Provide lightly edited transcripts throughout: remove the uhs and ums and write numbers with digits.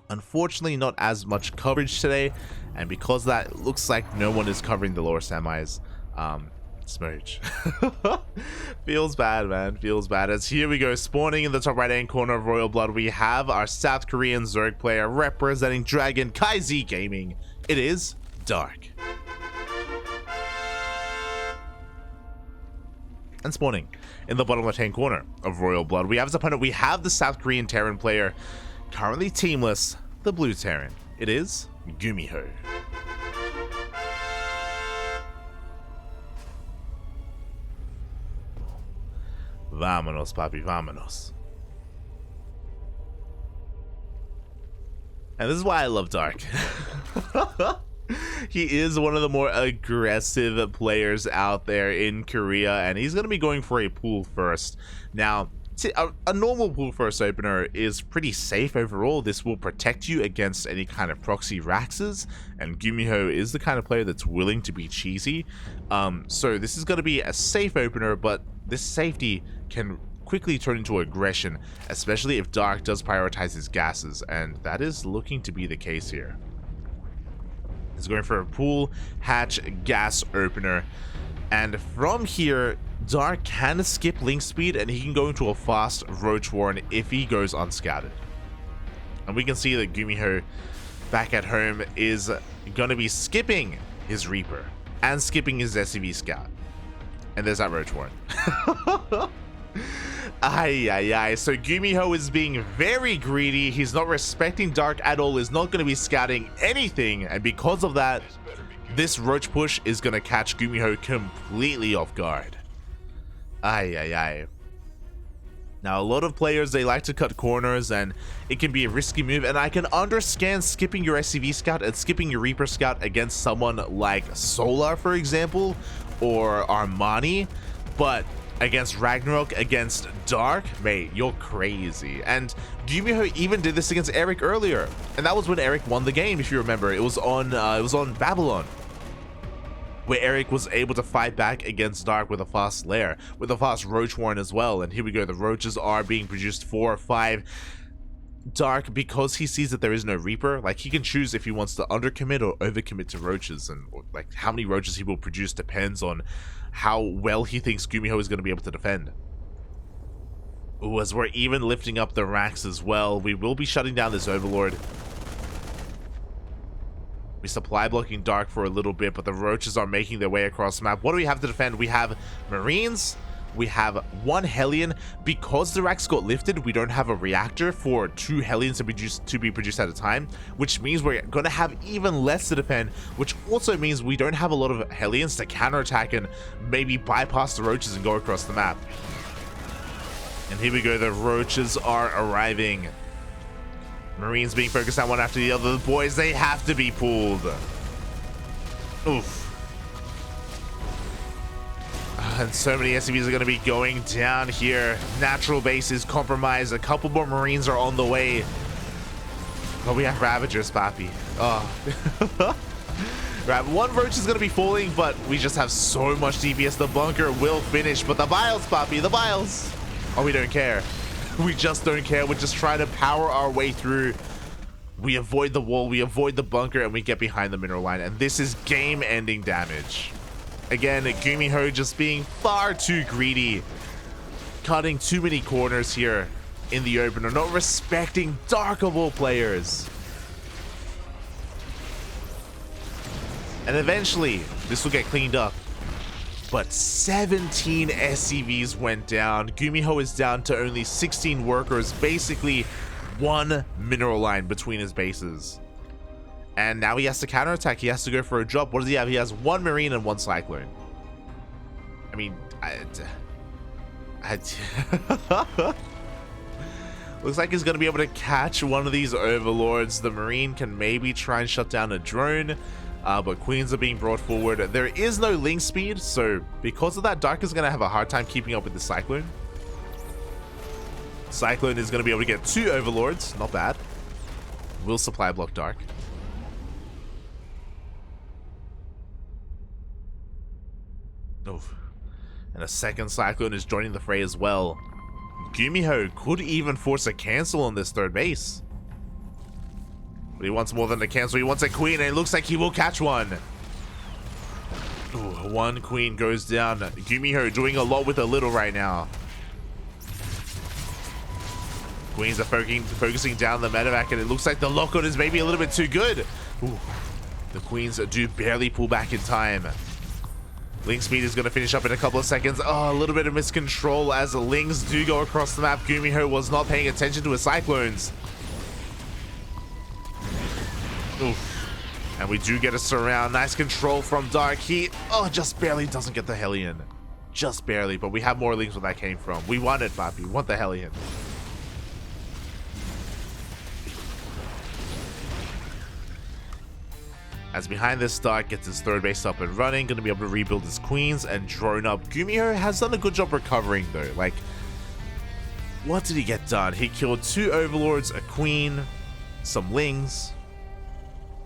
Unfortunately, not as much coverage today, and because of that, it looks like no one is covering the lower semis. Smooch. Feels bad, man. Feels bad. As here we go, spawning in the top right-hand corner of Royal Blood, we have our South Korean Zerg player representing Dragon KaiZ Gaming. It is Dark. And spawning in the bottom left-hand corner of Royal Blood, we have as opponent, we have the South Korean Terran player, currently teamless, the Blue Terran. It is GuMiho. Vámonos, papi, vámonos. And this is why I love Dark. He is one of the more aggressive players out there in Korea, and he's going to be going for a pool first. Now, a normal pool first opener is pretty safe overall. This will protect you against any kind of proxy Raxes, and GuMiho is the kind of player that's willing to be cheesy. So this is going to be a safe opener, but this safety can quickly turn into aggression, especially if Dark does prioritize his gases, and that is looking to be the case here. He's going for a pool hatch gas opener, and from here Dark can skip link speed and he can go into a fast Roach Warren if he goes unscouted. And we can see that GuMiho back at home is going to be skipping his Reaper and skipping his SCV Scout. And there's that Roach Warren. Ay. So GuMiho is being very greedy. He's not respecting Dark at all. Is not going to be scouting anything. And because of that, this Roach push is going to catch GuMiho completely off guard. Ay. Now, a lot of players, they like to cut corners, and it can be a risky move. And I can understand skipping your SCV Scout and skipping your Reaper Scout against someone like Solar, for example, or Armani. But against Ragnarok, against Dark, mate, you're crazy. And GuMiho even did this against Eric earlier, and that was when Eric won the game. If you remember, it was on Babylon, where Eric was able to fight back against Dark with a fast lair, with a fast Roach Warren as well. And here we go, the Roaches are being produced 4 or 5. Dark, because he sees that there is no Reaper, like, he can choose if he wants to undercommit or overcommit to Roaches, and like how many Roaches he will produce depends on how well he thinks GuMiho is going to be able to defend. Ooh, as we're even lifting up the racks as well, we will be shutting down this Overlord. We supply blocking Dark for a little bit, but the Roaches are making their way across the map. What do we have to defend? We have Marines, we have 1 Hellion. Because the racks got lifted, we don't have a reactor for 2 Hellions to be produced at a time, which means we're going to have even less to defend, which also means we don't have a lot of Hellions to counterattack and maybe bypass the Roaches and go across the map. And here we go, the Roaches are arriving. Marines being focused on one after the other. The boys, they have to be pulled. Oof. And so many SCVs are going to be going down here. Natural base is compromised. A couple more Marines are on the way. But we have Ravagers, papi. Oh. Right, 1 Roach is going to be falling, but we just have so much DPS. The bunker will finish, but the Biles, papi, the Biles. Oh, we don't care. We just don't care. We're just trying to power our way through. We avoid the wall, we avoid the bunker, and we get behind the mineral line. And this is game-ending damage. Again, GuMiho just being far too greedy, cutting too many corners here in the opener, not respecting Dark of all players. And eventually, this will get cleaned up. But 17 SCVs went down. GuMiho is down to only 16 workers, basically 1 mineral line between his bases. And now he has to counterattack. He has to go for a drop. What does he have? He has 1 Marine and 1 Cyclone. I mean, looks like he's going to be able to catch one of these Overlords. The Marine can maybe try and shut down a drone, but Queens are being brought forward. There is no link speed, so because of that, Dark is going to have a hard time keeping up with the Cyclone. Cyclone is going to be able to get 2 Overlords. Not bad. Will supply block Dark. Oof. And a second Cyclone is joining the fray as well. GuMiho could even force a cancel on this 3rd base. But he wants more than a cancel. He wants a queen, and it looks like he will catch one. Ooh, one queen goes down. GuMiho doing a lot with a little right now. Queens are focusing down the medevac, and it looks like the lockout is maybe a little bit too good. Ooh, the queens do barely pull back in time. Link speed is going to finish up in a couple of seconds. Oh, a little bit of miscontrol as the Lings do go across the map. GuMiho was not paying attention to his cyclones. Oof. And we do get a surround. Nice control from Dark. He, just barely doesn't get the Hellion. Just barely, but we have more Lings where that came from. We want it, Papi. We want the Hellion. As behind this, Dark gets his third base up and running, going to be able to rebuild his queens and drone up. GuMiho has done a good job recovering though. Like, what did he get done? He killed 2 overlords, a queen, some Lings.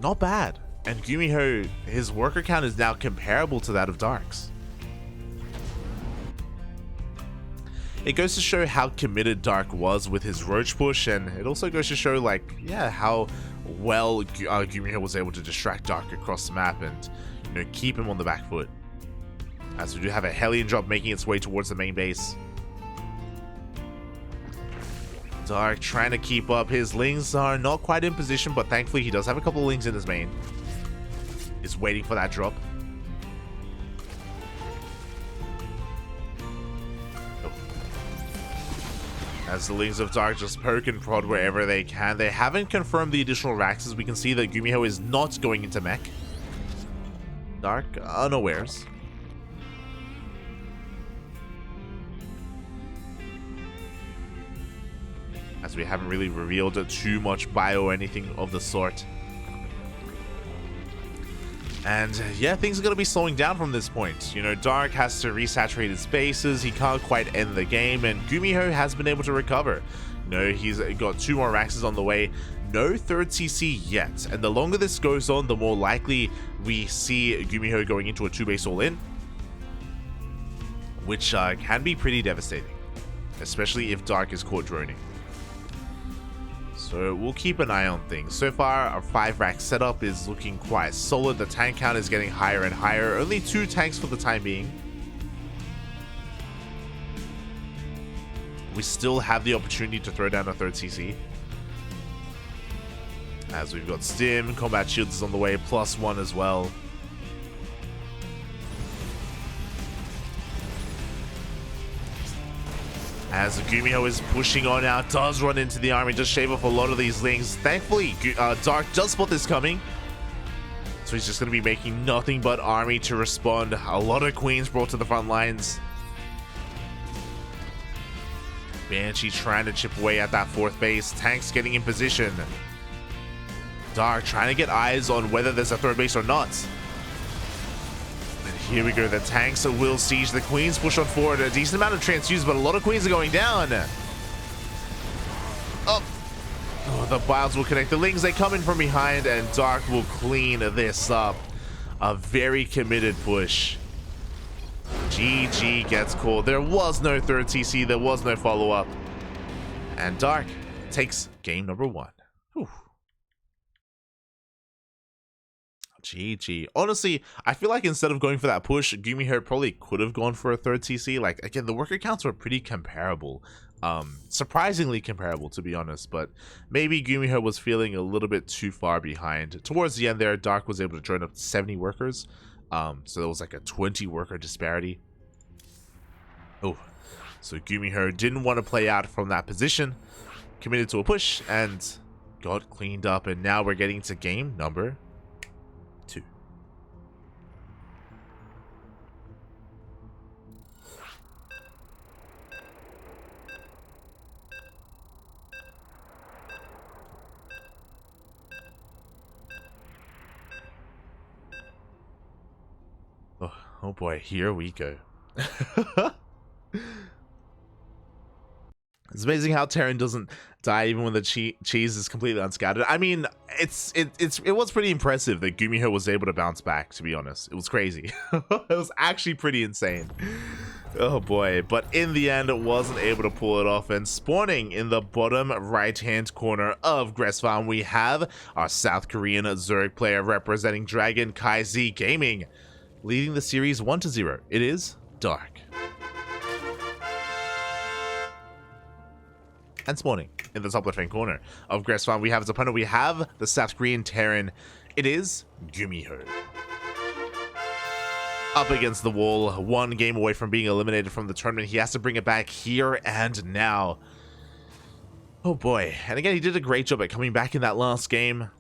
Not bad. And GuMiho, his worker count is now comparable to that of Dark's. It goes to show how committed Dark was with his roach push, and it also goes to show, like, yeah, how well GuMiho was able to distract Dark across the map and, you know, keep him on the back foot. As we do have a Hellion drop making its way towards the main base. Dark trying to keep up. His Lings are not quite in position, but thankfully he does have a couple of Lings in his main. Is waiting for that drop. As the Lings of Dark just poke and prod wherever they can. They haven't confirmed the additional racks, as we can see that GuMiho is not going into mech. Dark unawares. As we haven't really revealed too much bio or anything of the sort. And yeah, things are going to be slowing down from this point. You know, Dark has to resaturate his bases. He can't quite end the game, and GuMiho has been able to recover. You know, he's got 2 more Raxes on the way. No third CC yet. And the longer this goes on, the more likely we see GuMiho going into a 2-base all-in, which can be pretty devastating, especially if Dark is caught droning. So we'll keep an eye on things. So far, our 5-rack setup is looking quite solid. The tank count is getting higher and higher. Only 2 tanks for the time being. We still have the opportunity to throw down a 3rd CC. As we've got Stim, Combat Shields is on the way, +1 as well. As GuMiho is pushing on out, does run into the army, just shave off a lot of these Lings. Thankfully, Dark does spot this coming. So he's just going to be making nothing but army to respond. A lot of queens brought to the front lines. Banshee trying to chip away at that 4th base. Tanks getting in position. Dark trying to get eyes on whether there's a 3rd base or not. Here we go, the tanks will siege. The queens push on forward. A decent amount of transfuse, but a lot of queens are going down. Oh, the biles will connect. The Lings, they come in from behind, and Dark will clean this up. A very committed push. GG gets called. There was no 3rd CC. There was no follow-up. And Dark takes game number 1. Whew. GG. Honestly, I feel like instead of going for that push, GuMiho probably could have gone for a 3rd CC. Like, again, the worker counts were pretty comparable. Surprisingly comparable, to be honest. But maybe GuMiho was feeling a little bit too far behind. Towards the end there, Dark was able to join up to 70 workers. So there was like a 20 worker disparity. Oh, so GuMiho didn't want to play out from that position. Committed to a push and got cleaned up. And now we're getting to game number 2. Oh boy, here we go. It's amazing how Terran doesn't die even when the cheese is completely unscattered. I mean, it was pretty impressive that GuMiho was able to bounce back, to be honest. It was crazy. It was actually pretty insane. Oh boy, but in the end, it wasn't able to pull it off. And spawning in the bottom right-hand corner of Gress Farm, we have our South Korean Zerg player representing CranKy Z Gaming, leading the series 1-0. It is Dark. And spawning in the top left-hand corner of Gress Farm, we have as opponent, we have the South Korean Terran. It is GuMiho. Up against the wall, one game away from being eliminated from the tournament. He has to bring it back here and now. Oh boy. And again, he did a great job at coming back in that last game.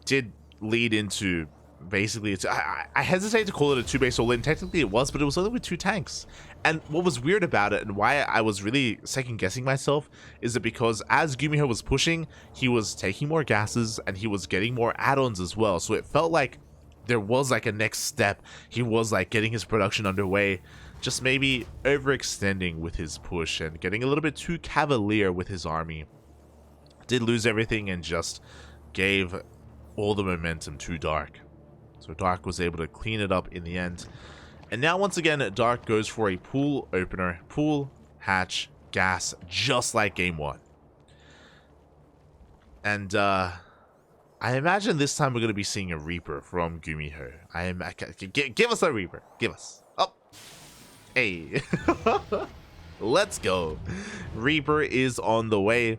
Did lead into, basically, I hesitate to call it a 2-base all-in. Technically it was, but it was only with 2 tanks. And what was weird about it, and why I was really second-guessing myself, is that because as GuMiho was pushing, he was taking more gases, and he was getting more add-ons as well. So it felt like there was like a next step. He was like getting his production underway, just maybe overextending with his push and getting a little bit too cavalier with his army. Did lose everything and just gave all the momentum to Dark. So Dark was able to clean it up in the end. And now once again, Dark goes for a pool opener, pool, hatch, gas, just like game 1. And I imagine this time we're going to be seeing a Reaper from GuMiho. Give us a Reaper. Give us. Oh. Hey. Let's go. Reaper is on the way.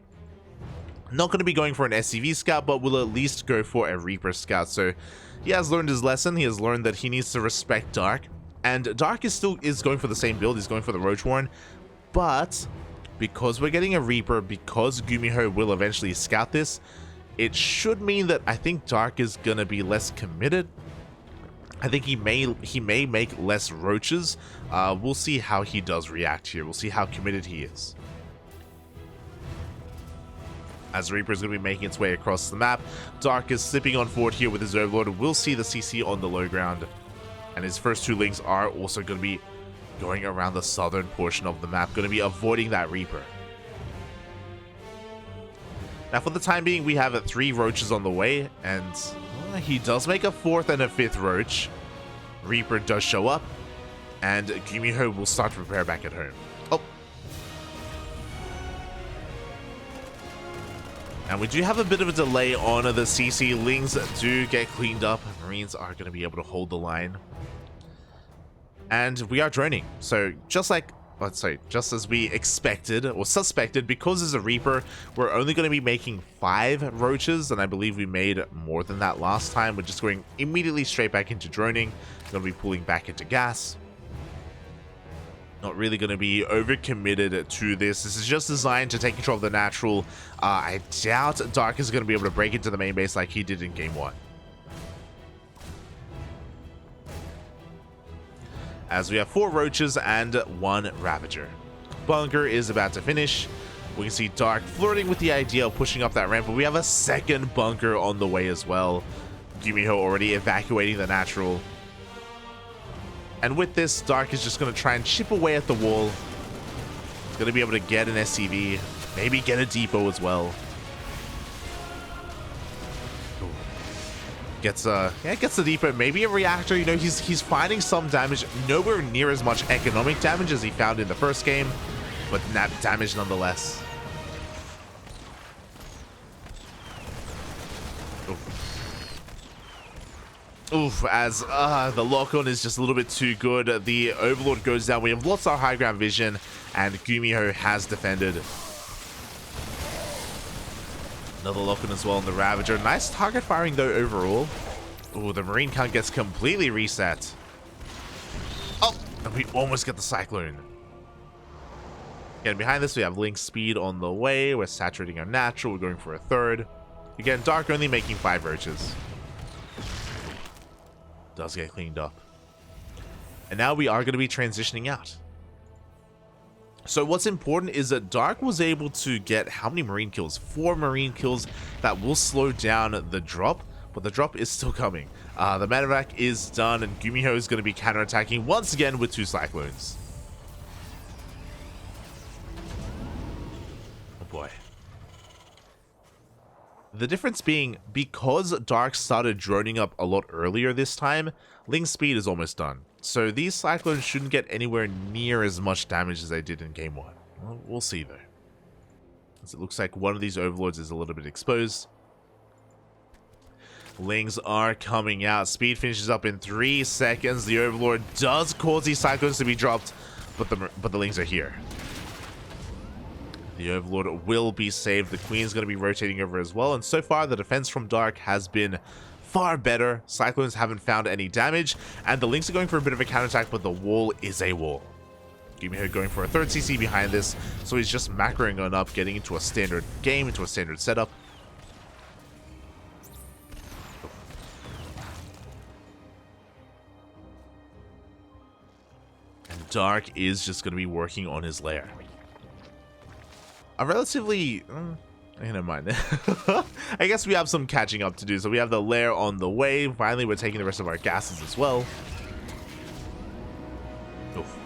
Not going to be going for an SCV scout, but will at least go for a Reaper scout. So he has learned his lesson. He has learned that he needs to respect Dark. And Dark is going for the same build. He's going for the Roach Warren. But because we're getting a Reaper, because GuMiho will eventually scout this, it should mean that I think Dark is gonna be less committed. I think he may make less roaches. We'll see how he does react here. We'll see how committed he is. As Reaper is going to be making its way across the map, Dark is slipping on forward here with his Overlord. We'll see the CC on the low ground. And his first 2 links are also going to be going around the southern portion of the map, going to be avoiding that Reaper. Now, for the time being, we have 3 roaches on the way, and he does make a 4th and a 5th roach. Reaper does show up, and GuMiho will start to prepare back at home. Oh. And we do have a bit of a delay on the CC. Lings do get cleaned up. Marines are going to be able to hold the line. And we are droning. So, just as we expected or suspected, because there's a Reaper, we're only going to be making 5 roaches, and I believe we made more than that last time. We're just going immediately straight back into droning. Going to be pulling back into gas. Not really going to be overcommitted to this. This is just designed to take control of the natural. I doubt Dark is going to be able to break into the main base like he did in game 1. As we have 4 roaches and 1 Ravager. Bunker is about to finish. We can see Dark flirting with the idea of pushing up that ramp, but we have a 2nd bunker on the way as well. GuMiho already evacuating the natural. And with this, Dark is just going to try and chip away at the wall. He's going to be able to get an SCV, maybe get a depot as well. Gets the depot, maybe a reactor. You know, he's finding some damage, nowhere near as much economic damage as he found in the first game, but that damage nonetheless. Oof, as the lock-on is just a little bit too good. The Overlord goes down. We have lost our high ground vision, and GuMiho has defended. Another lock-on as well on the Ravager. Nice target firing though overall. Ooh, the Marine count gets completely reset. Oh, and we almost get the Cyclone. Again, behind this we have Link Speed on the way. We're saturating our natural. We're going for a 3rd. Again, Dark only making 5 roaches. Does get cleaned up. And now we are going to be transitioning out. So what's important is that Dark was able to get how many Marine kills? 4 Marine kills. That will slow down the drop, but the drop is still coming. The medevac is done, and GuMiho is going to be counterattacking once again with 2 Cyclones. Oh boy. The difference being, because Dark started droning up a lot earlier this time, Link Speed is almost done. So these Cyclones shouldn't get anywhere near as much damage as they did in game 1. Well, we'll see though. As it looks like one of these Overlords is a little bit exposed. Lings are coming out. Speed finishes up in 3 seconds. The Overlord does cause these Cyclones to be dropped, but the Lings are here. The Overlord will be saved. The Queen's going to be rotating over as well. And so far, the defense from Dark has been far better. Cyclones haven't found any damage. And the Lings are going for a bit of a counterattack, but the wall is a wall. GuMiho going for a 3rd CC behind this. So he's just macroing on up, getting into a standard game, into a standard setup. And Dark is just going to be working on his lair. A relatively... never mind. I guess we have some catching up to do. So we have the lair on the way. Finally, we're taking the rest of our gases as well. Oof.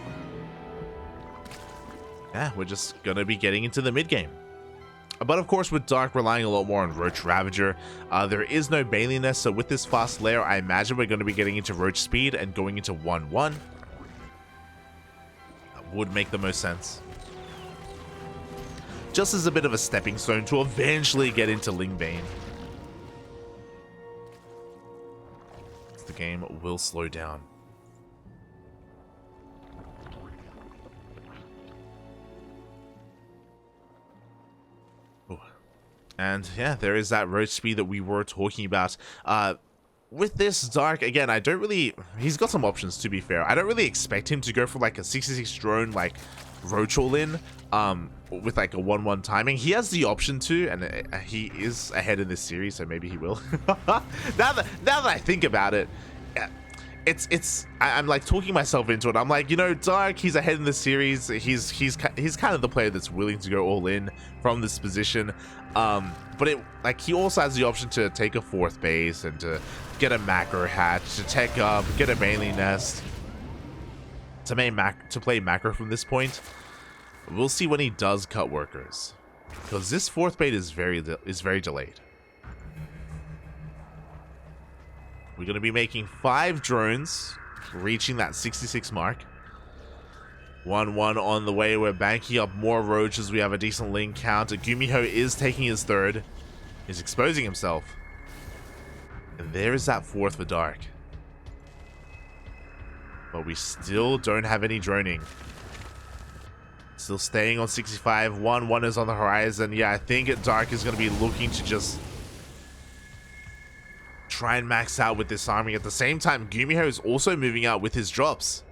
Yeah, we're just going to be getting into the mid game. But of course, with Dark relying a lot more on Roach Ravager, there is no Bailey Nest. So with this fast lair, I imagine we're going to be getting into Roach speed and going into 1-1. That would make the most sense. Just as a bit of a stepping stone to eventually get into Lingbane. The game will slow down. Ooh. And yeah, there is that roach speed that we were talking about. With this Dark, again, I don't really... He's got some options, to be fair. I don't really expect him to go for like a 66 drone, like roach all in. With like a 1-1 timing. He has the option to, and he is ahead in this series, so maybe he will. now that I think about it, I'm like talking myself into it. I'm like, you know, Dark, he's ahead in this series. He's kind of the player that's willing to go all in from this position. But he also has the option to take a 4th base and to get a macro hatch, to tech up, get a Bailey Nest, to play macro from this point. We'll see when he does cut workers, because this 4th bait is very delayed. We're going to be making 5 drones, reaching that 66 mark. 1-1 on the way. We're banking up more roaches. We have a decent Ling count. GuMiho is taking his 3rd. He's exposing himself. And there is that 4th for Dark. But we still don't have any droning. Still staying on 65. 1-1 is on the horizon. Yeah, I think Dark is going to be looking to just try and max out with this army. At the same time, GuMiho is also moving out with his drops.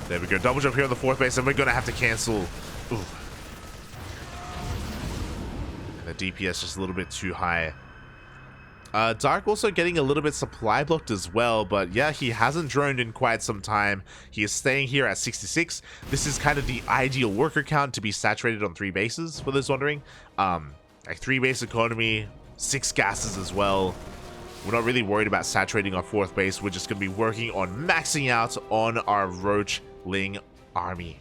There we go. Double jump here on the 4th base, and we're going to have to cancel. Ooh. And the DPS just a little bit too high. Dark also getting a little bit supply blocked as well, but yeah, he hasn't droned in quite some time. He is staying here at 66. This is kind of the ideal worker count to be saturated on 3 bases, for those wondering. Like 3 base economy, 6 gases as well. We're not really worried about saturating our 4th base. We're just going to be working on maxing out on our Roach Ling army.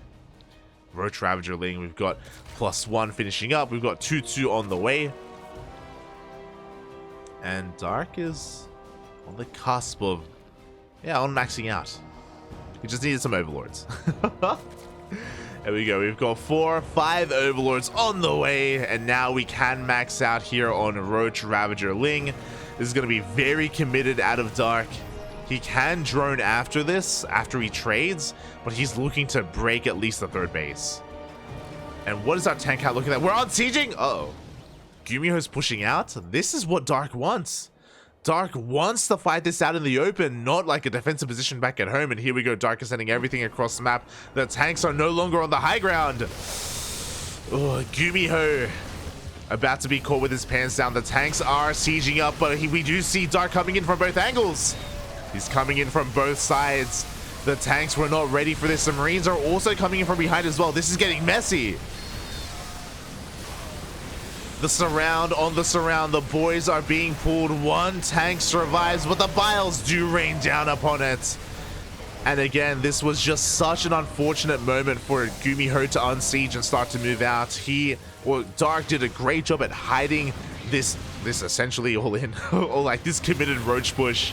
Roach Ravager Ling, we've got +1 finishing up. We've got 2-2 on the way. And Dark is on the cusp of, on maxing out. He just needed some Overlords. There we go. We've got 4-5 Overlords on the way. And now we can max out here on Roach Ravager Ling. This is going to be very committed out of Dark. He can drone after this, after he trades, but he's looking to break at least the 3rd base. And what is our tank out looking at? We're on sieging! Uh-oh. GuMiho's pushing out. This is what Dark wants. Dark wants to fight this out in the open, not like a defensive position back at home. And here we go. Dark is sending everything across the map. The tanks are no longer on the high ground. Oh, GuMiho about to be caught with his pants down. The tanks are sieging up, but we do see Dark coming in from both angles. He's coming in from both sides. The tanks were not ready for this. The Marines are also coming in from behind as well. This is getting messy. The surround on the surround. The boys are being pulled. 1 tank survives, but the biles do rain down upon it. And again, this was just such an unfortunate moment for GuMiho to unsiege and start to move out. Dark did a great job at hiding this essentially all in, or like this committed roach push,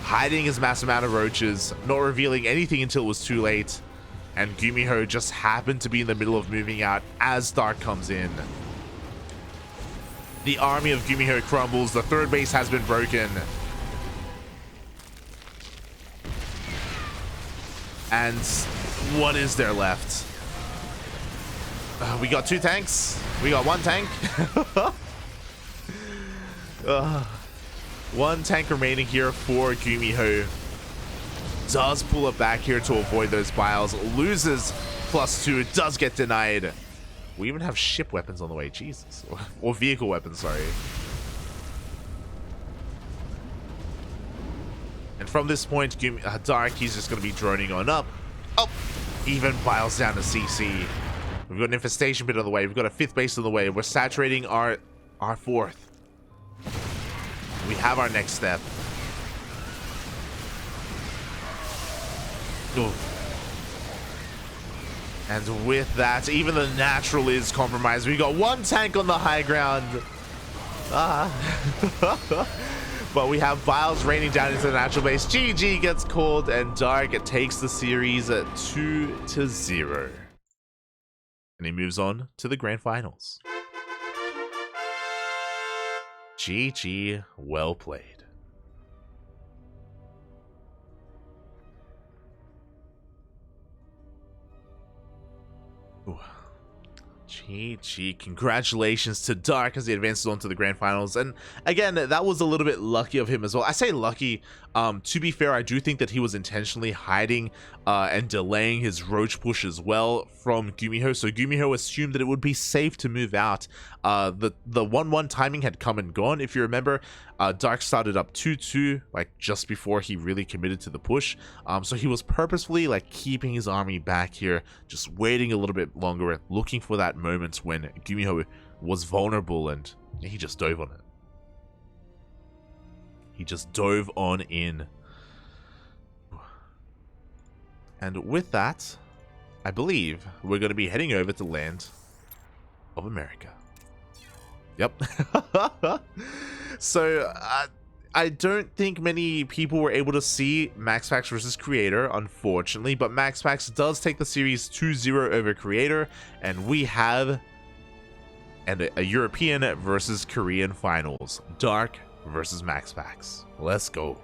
hiding his mass amount of roaches, not revealing anything until it was too late, and GuMiho just happened to be in the middle of moving out as Dark comes in. The army of GuMiho crumbles. The third base has been broken. And what is there left? We got 2 tanks. We got 1 tank. 1 tank remaining here for GuMiho. Does pull it back here to avoid those biles. Loses +2. Does get denied. We even have ship weapons on the way. Jesus. Or vehicle weapons, sorry. And from this point, Dark, he's just going to be droning on up. Oh! Even biles down to CC. We've got an infestation bit on the way. We've got a 5th base on the way. We're saturating our 4th. We have our next step. Ooh. And with that, even the natural is compromised. We got 1 tank on the high ground. But we have Biles raining down into the natural base. GG gets called, and Dark takes the series at 2-0. And he moves on to the grand finals. GG, well played. Ooh. GG, congratulations to Dark as he advances on to the grand finals. And again, that was a little bit lucky of him as well. I say lucky, to be fair, I do think that he was intentionally hiding and delaying his roach push as well from GuMiho. So GuMiho assumed that it would be safe to move out. The 1-1 timing had come and gone. If you remember, Dark started up 2-2 like just before he really committed to the push. So he was purposefully like keeping his army back here, just waiting a little bit longer, looking for that moment when GuMiho was vulnerable, and he just dove on it. He just dove on in. And with that, I believe we're going to be heading over to land of America. Yep. So, I don't think many people were able to see MaxPax versus Creator, unfortunately, but MaxPax does take the series 2-0 over Creator, and we have a European versus Korean finals. Dark versus MaxPax. Let's go.